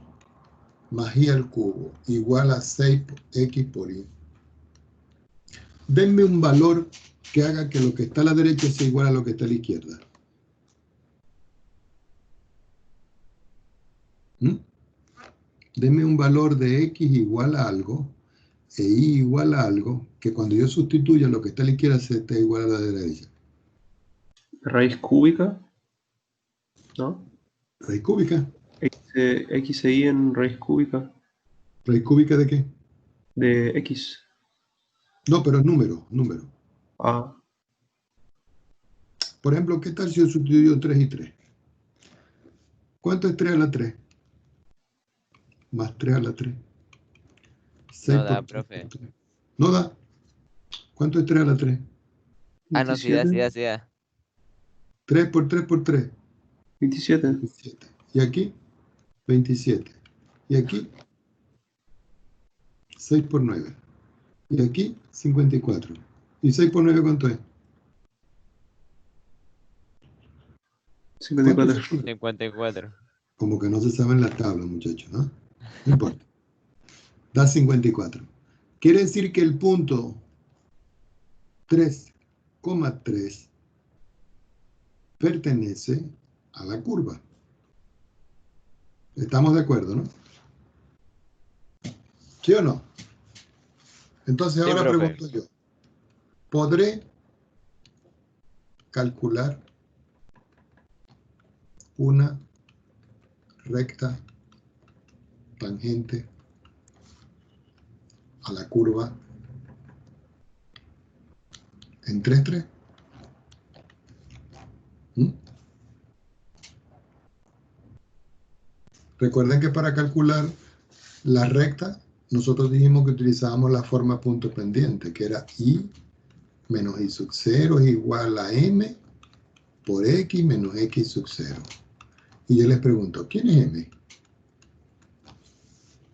más y al cubo igual a 6x por y, denme un valor que haga que lo que está a la derecha sea igual a lo que está a la izquierda. Denme un valor de x igual a algo e y igual a algo que cuando yo sustituya lo que está a la izquierda se esté igual a la de la derecha. Raíz cúbica, ¿no? ¿Raíz cúbica? X e y en raíz cúbica ¿Raíz cúbica de qué? de X. No, pero es número, número. Ah, Por ejemplo, ¿qué tal si yo sustituyo 3 y 3? ¿Cuánto es 3 a la 3? Más 3 a la 3. 6 No da, por 3 profe. por 3. ¿No da? ¿Cuánto es 3 a la 3? Ah, no, sí da, 27. sí da, sí da. 3 por 3 por 3. 27. 27. Y aquí, 27. Y aquí, 6 por 9. Y aquí, 54. ¿Y 6 por 9 cuánto es? 54. 54. Como que no se saben las tablas, muchachos, ¿no? No importa. Da 54. Quiere decir que el punto 3,3 pertenece a la curva. ¿Estamos de acuerdo, no? ¿Sí o no? Entonces Sí, ahora profe. pregunto yo. ¿Podré calcular una recta tangente a la curva en 3,3? Recuerden que para calcular la recta nosotros dijimos que utilizábamos la forma punto pendiente, que era I menos I sub 0 es igual a M por X menos X sub 0. Y yo les pregunto, ¿quién es M?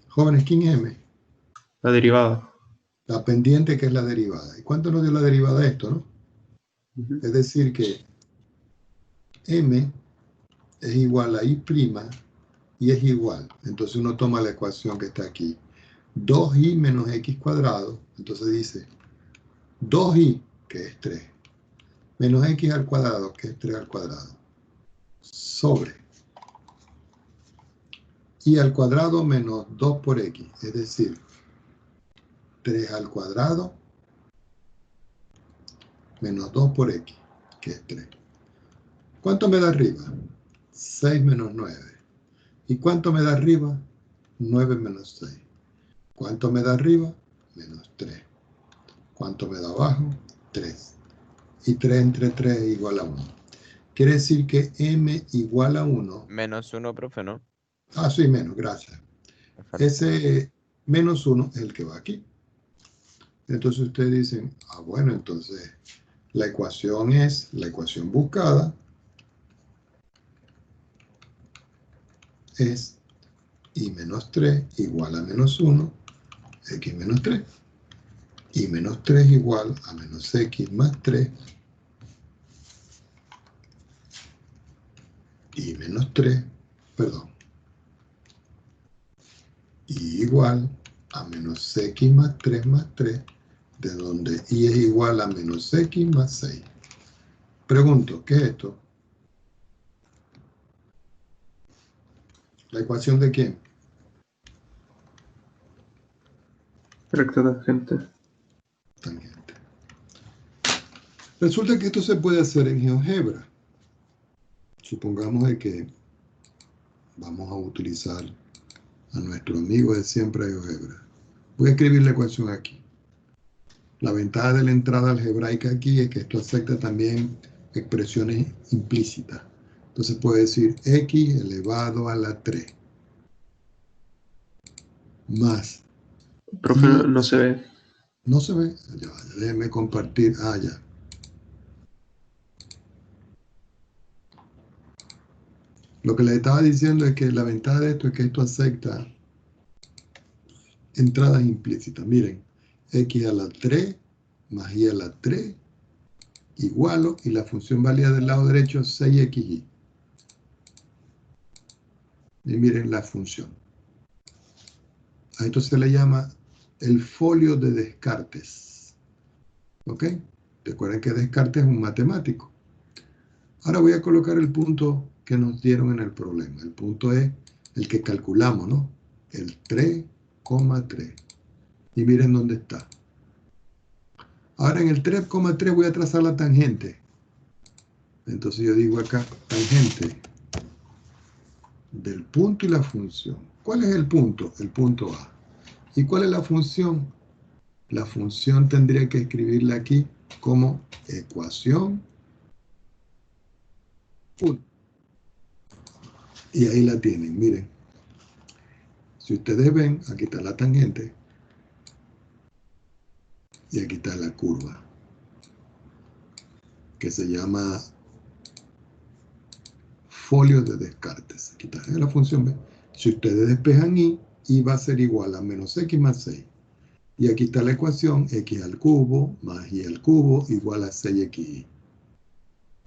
Jóvenes, ¿quién es M? La derivada. La pendiente, que es la derivada. ¿Y cuánto nos dio la derivada de esto, no? Ujú. Es decir que M es igual a I' y es igual. Entonces uno toma la ecuación que está aquí. 2i menos x cuadrado. Entonces dice 2i, que es 3, menos x al cuadrado, que es 3 al cuadrado, sobre y al cuadrado menos 2 por x, es decir, 3 al cuadrado menos 2 por x, que es 3. ¿Cuánto me da arriba? 6 menos 9. ¿Y cuánto me da arriba? 9 menos 6. ¿Cuánto me da arriba? Menos 3. ¿Cuánto me da abajo? 3. Y 3 entre 3 es igual a 1. Quiere decir que m igual a 1. Menos 1, profe, ¿no? Ah, sí, menos, gracias. Me falta. Ese menos 1 es el que va aquí. Entonces ustedes dicen, ah, bueno, entonces la ecuación es, la ecuación buscada es y menos 3 igual a menos 1, x menos 3. Y menos 3 igual a menos x más 3. Y menos 3, perdón. Y igual a menos x más 3 más 3, de donde y es igual a menos x más 6. Pregunto, ¿qué es esto? ¿La ecuación de quién? Recta tangente. Tangente. Resulta que esto se puede hacer en GeoGebra. Supongamos de que vamos a utilizar a nuestro amigo de siempre GeoGebra. Voy a escribir la ecuación aquí. La ventaja de la entrada algebraica aquí es que esto acepta también expresiones implícitas. Entonces puede decir x elevado a la 3 más. Profe, no se ve. No se ve. Ya, déjeme compartir. Ah, ya. Lo que les estaba diciendo es que la ventaja de esto es que esto acepta entradas implícitas. Miren, x a la 3 más y a la 3 igualo, y la función válida del lado derecho 6xy. Y miren la función. A esto se le llama el folio de Descartes. ¿Ok? Recuerden que Descartes es un matemático. Ahora voy a colocar el punto que nos dieron en el problema. El punto es el que calculamos, ¿no? El 3,3. Y miren dónde está. Ahora en el 3,3 voy a trazar la tangente. Entonces yo digo acá, tangente del punto y la función. ¿Cuál es el punto? El punto A. ¿Y cuál es la función? La función tendría que escribirla aquí como ecuación 1. Y ahí la tienen, miren. Si ustedes ven, aquí está la tangente y aquí está la curva, que se llama folio de Descartes. Aquí está la función B. Si ustedes despejan y va a ser igual a menos x más 6. Y aquí está la ecuación x al cubo más y al cubo igual a 6xy.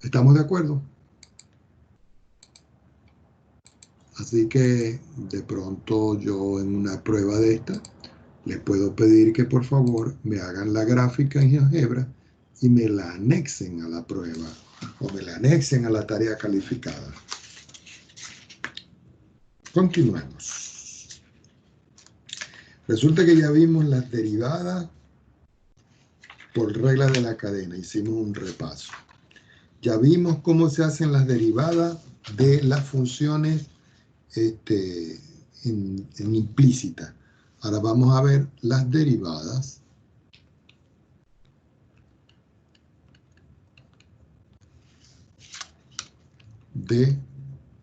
¿Estamos de acuerdo? Así que de pronto yo en una prueba de esta les puedo pedir que por favor me hagan la gráfica en GeoGebra y me la anexen a la prueba o me la anexen a la tarea calificada. Continuemos. Resulta que ya vimos las derivadas por regla de la cadena. Hicimos un repaso. Ya vimos cómo se hacen las derivadas de las funciones en implícita. Ahora vamos a ver las derivadas de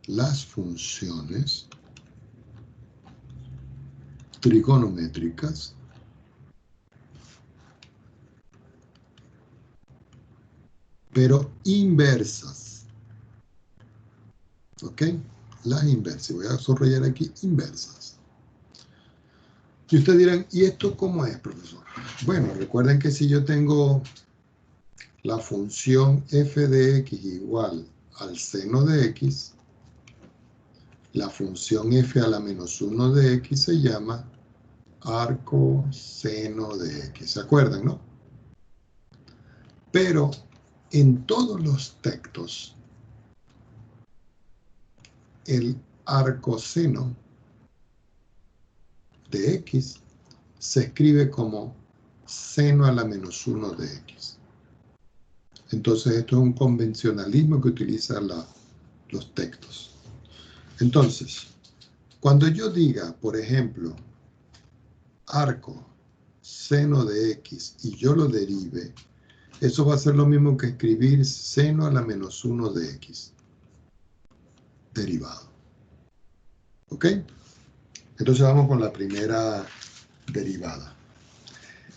las funciones trigonométricas pero inversas. ¿Ok? Las inversas. Voy a subrayar aquí inversas. Y ustedes dirán, ¿y esto cómo es, profesor? Bueno, recuerden que si yo tengo la función f de x igual al seno de x, la función f a la menos 1 de x se llama arco seno de x. ¿Se acuerdan, no? Pero en todos los textos, el arcoseno de x se escribe como seno a la menos 1 de x. Entonces esto es un convencionalismo que utilizan los textos. Entonces, cuando yo diga, por ejemplo, arco seno de x y yo lo derive, eso va a ser lo mismo que escribir seno a la menos 1 de x derivado. ¿Ok? Entonces vamos con la primera derivada.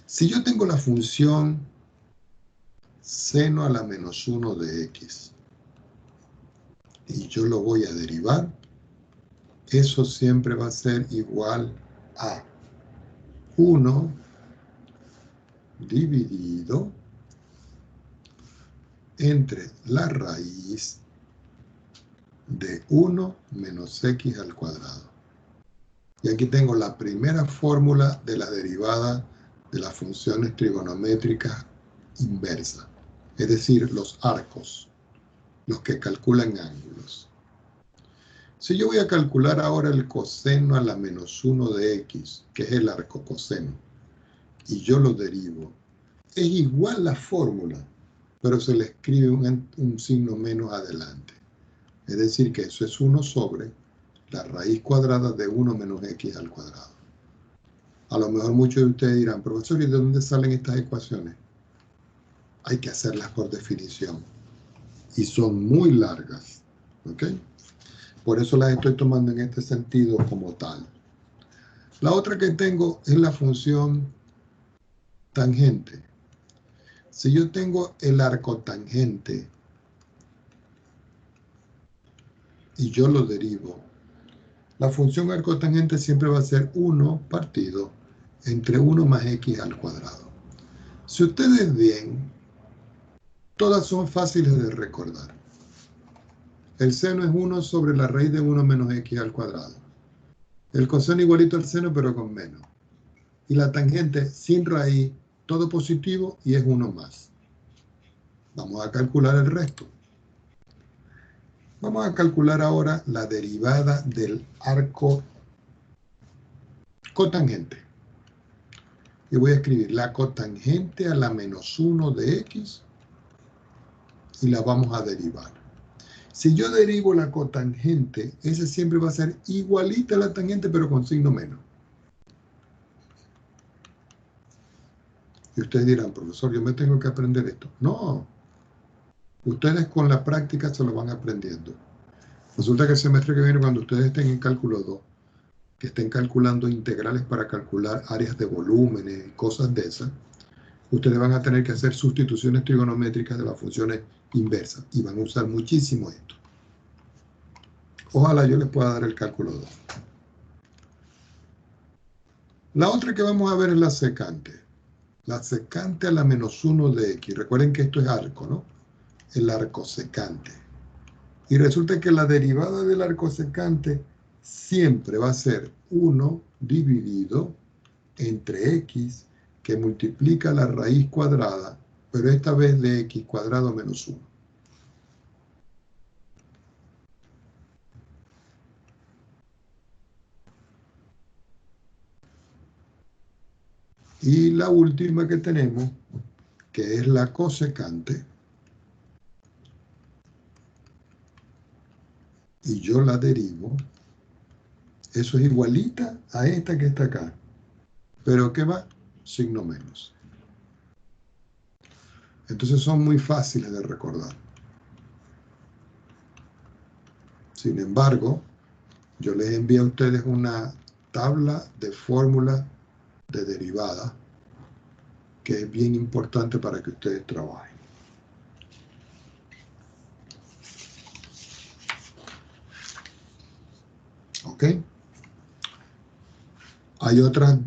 Si yo tengo la función seno a la menos 1 de x y yo lo voy a derivar, eso siempre va a ser igual a 1 dividido entre la raíz de 1 menos x al cuadrado. Y aquí tengo la primera fórmula de la derivada de las funciones trigonométricas inversas, es decir, los arcos, los que calculan ángulos. Si yo voy a calcular ahora el coseno a la menos 1 de x, que es el arco coseno, y yo lo derivo, es igual la fórmula, pero se le escribe un signo menos adelante. Es decir, que eso es 1 sobre la raíz cuadrada de 1 menos x al cuadrado. A lo mejor muchos de ustedes dirán, profesor, ¿y de dónde salen estas ecuaciones? Hay que hacerlas por definición. Y son muy largas. ¿Ok? Por eso las estoy tomando en este sentido como tal. La otra que tengo es la función tangente. Si yo tengo el arco tangente y yo lo derivo, la función arcotangente siempre va a ser 1 partido entre 1 más x al cuadrado. Si ustedes ven, todas son fáciles de recordar. El seno es 1 sobre la raíz de 1 menos x al cuadrado. El coseno igualito al seno, pero con menos. Y la tangente sin raíz, todo positivo y es 1 más. Vamos a calcular el resto. Vamos a calcular ahora la derivada del arco cotangente. Y voy a escribir la cotangente a la menos 1 de x y la vamos a derivar. Si yo derivo la cotangente, esa siempre va a ser igualita a la tangente, pero con signo menos. Y ustedes dirán, profesor, yo me tengo que aprender esto. No. Ustedes con la práctica se lo van aprendiendo. Resulta que el semestre que viene, cuando ustedes estén en cálculo 2, que estén calculando integrales para calcular áreas de volúmenes y cosas de esas, ustedes van a tener que hacer sustituciones trigonométricas de las funciones inversas y van a usar muchísimo esto. Ojalá yo les pueda dar el cálculo 2. La otra que vamos a ver es la secante. La secante a la menos 1 de x. Recuerden que esto es arco, ¿no? El arco secante. Y resulta que la derivada del arco secante siempre va a ser 1 dividido entre x, que multiplica la raíz cuadrada, pero esta vez de x cuadrado menos 1. Y la última que tenemos, que es la cosecante, y yo la derivo, eso es igualita a esta que está acá. Pero ¿qué va? Signo menos. Entonces son muy fáciles de recordar. Sin embargo, yo les envío a ustedes una tabla de fórmula de derivada, que es bien importante para que ustedes trabajen. ¿Ok? Hay otras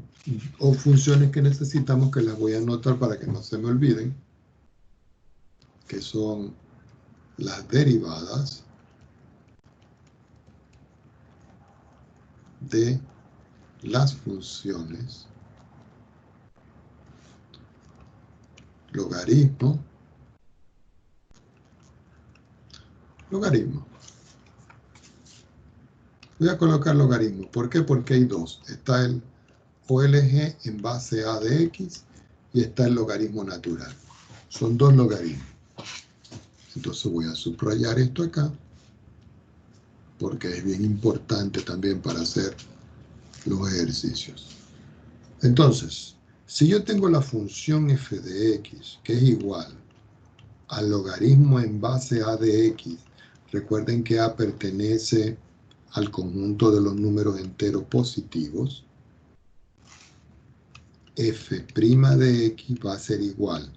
funciones que necesitamos que las voy a anotar para que no se me olviden, que son las derivadas de las funciones logaritmo. Voy a colocar logaritmo. ¿Por qué? Porque hay dos. Está el OLG en base a de x y está el logaritmo natural. Son dos logaritmos. Entonces voy a subrayar esto acá, porque es bien importante también para hacer los ejercicios. Entonces, si yo tengo la función f de x, que es igual al logaritmo en base a de x, recuerden que a pertenece al conjunto de los números enteros positivos, f' de x va a ser igual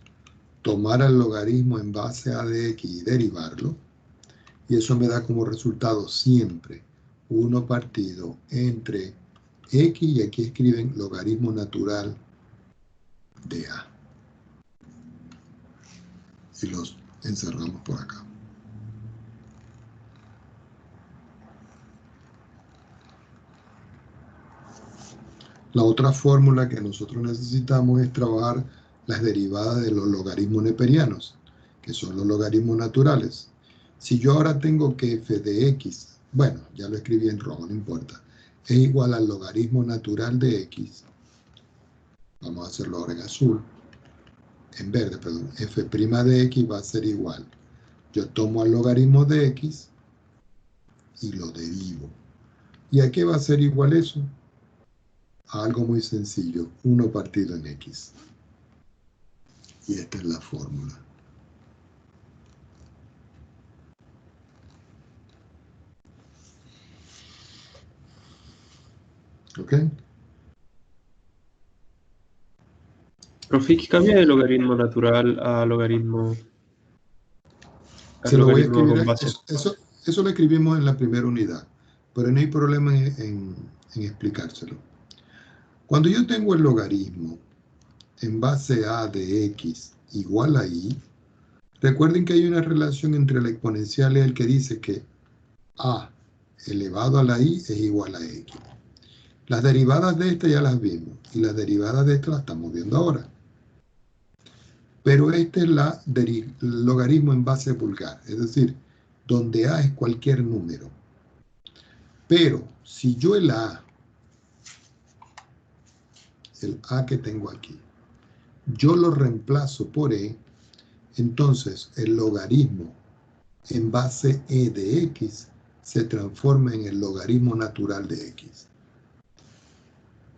tomar el logaritmo en base a de x y derivarlo, y eso me da como resultado siempre 1 partido entre x, y aquí escriben logaritmo natural de a. Y los encerramos por acá. La otra fórmula que nosotros necesitamos es trabajar las derivadas de los logaritmos neperianos, que son los logaritmos naturales. Si yo ahora tengo que f de x, bueno, ya lo escribí en rojo, no importa, es igual al logaritmo natural de x. Vamos a hacerlo ahora en azul. En verde, perdón. F' de x va a ser igual. Yo tomo el logaritmo de x y lo derivo. ¿Y a qué va a ser igual eso? A algo muy sencillo, 1 partido en x. Y esta es la fórmula. ¿Ok? Profe, ¿qué cambia de logaritmo natural a logaritmo? Se lo voy a escribir, con base? eso lo escribimos en la primera unidad, pero no hay problema en explicárselo. Cuando yo tengo el logaritmo en base a de x igual a y, recuerden que hay una relación entre la exponencial y el que dice que a elevado a la y es igual a x. Las derivadas de esta ya las vimos, y las derivadas de esta las estamos viendo ahora. Pero este es el logaritmo en base vulgar, es decir, donde a es cualquier número. Pero si yo el a que tengo aquí, yo lo reemplazo por e, entonces el logaritmo en base e de x se transforma en el logaritmo natural de x.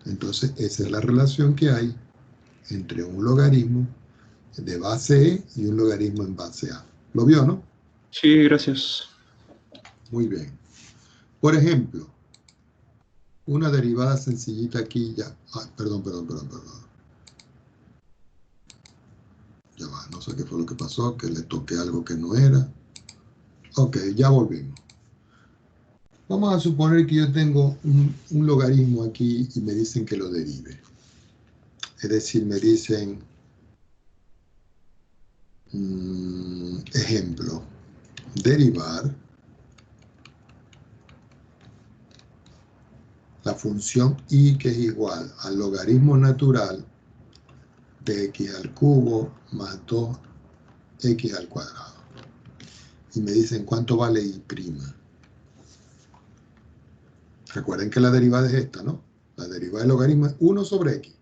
Entonces esa es la relación que hay entre un logaritmo de base e y un logaritmo en base a. ¿Lo vio, no? Sí, gracias. Muy bien. Por ejemplo, una derivada sencillita aquí ya. Perdón. Ya va, no sé qué fue lo que pasó, que le toqué algo que no era. Ok, ya volvimos. Vamos a suponer que yo tengo un logaritmo aquí y me dicen que lo derive. Es decir, me dicen, ejemplo, derivar la función y, que es igual al logaritmo natural de x al cubo más 2x al cuadrado. Y me dicen cuánto vale y'. Recuerden que la derivada es esta, ¿no? La derivada del logaritmo es 1 sobre x.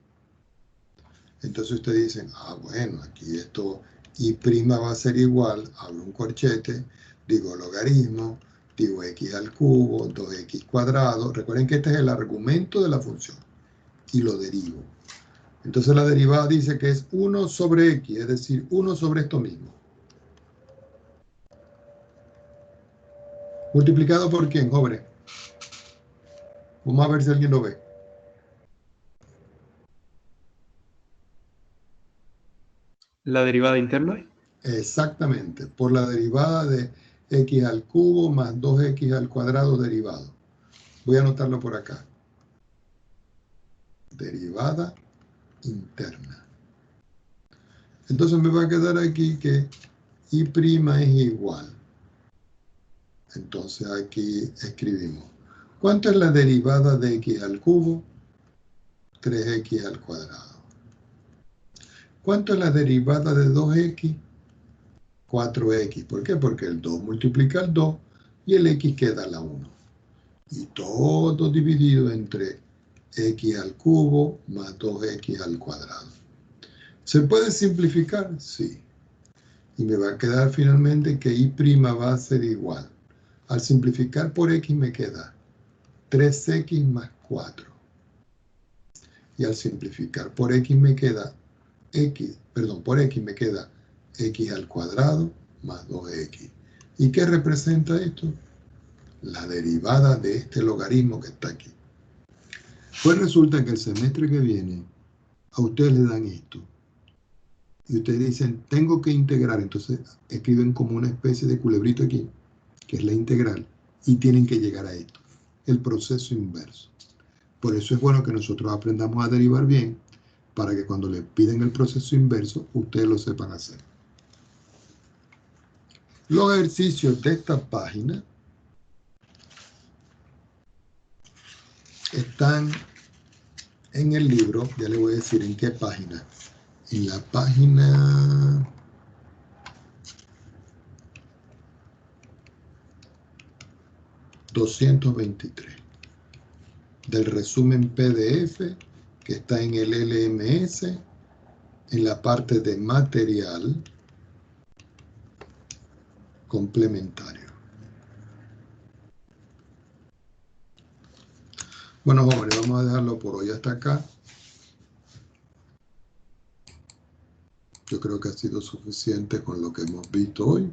Entonces ustedes dicen, bueno, aquí esto y' va a ser igual, abro un corchete, digo logaritmo, digo x al cubo, 2x cuadrado. Recuerden que este es el argumento de la función y lo derivo. Entonces la derivada dice que es 1 sobre x, es decir, 1 sobre esto mismo. ¿Multiplicado por quién, jóvenes? Vamos a ver si alguien lo ve. ¿La derivada interna? Exactamente, por la derivada de x al cubo más 2x al cuadrado derivado. Voy a anotarlo por acá. Derivada interna. Entonces me va a quedar aquí que y' es igual. Entonces aquí escribimos. ¿Cuánto es la derivada de x al cubo? 3x al cuadrado. ¿Cuánto es la derivada de 2x? 4x. ¿Por qué? Porque el 2 multiplica el 2 y el x queda a la 1. Y todo dividido entre x al cubo más 2x al cuadrado. ¿Se puede simplificar? Sí. Y me va a quedar finalmente que y' va a ser igual. Al simplificar por x me queda 3x más 4. Y al simplificar por x me queda por x me queda x al cuadrado más 2x. ¿Y qué representa esto? La derivada de este logaritmo que está aquí. Pues resulta que el semestre que viene a ustedes le dan esto. Y ustedes dicen, tengo que integrar. Entonces escriben como una especie de culebrito aquí, que es la integral, y tienen que llegar a esto, el proceso inverso. Por eso es bueno que nosotros aprendamos a derivar bien, para que cuando le piden el proceso inverso, ustedes lo sepan hacer. Los ejercicios de esta página están en el libro, ya le voy a decir en qué página. En la página 223 del resumen PDF que está en el LMS, en la parte de material complementario. Bueno, jóvenes, vamos a dejarlo por hoy hasta acá. Yo creo que ha sido suficiente con lo que hemos visto hoy.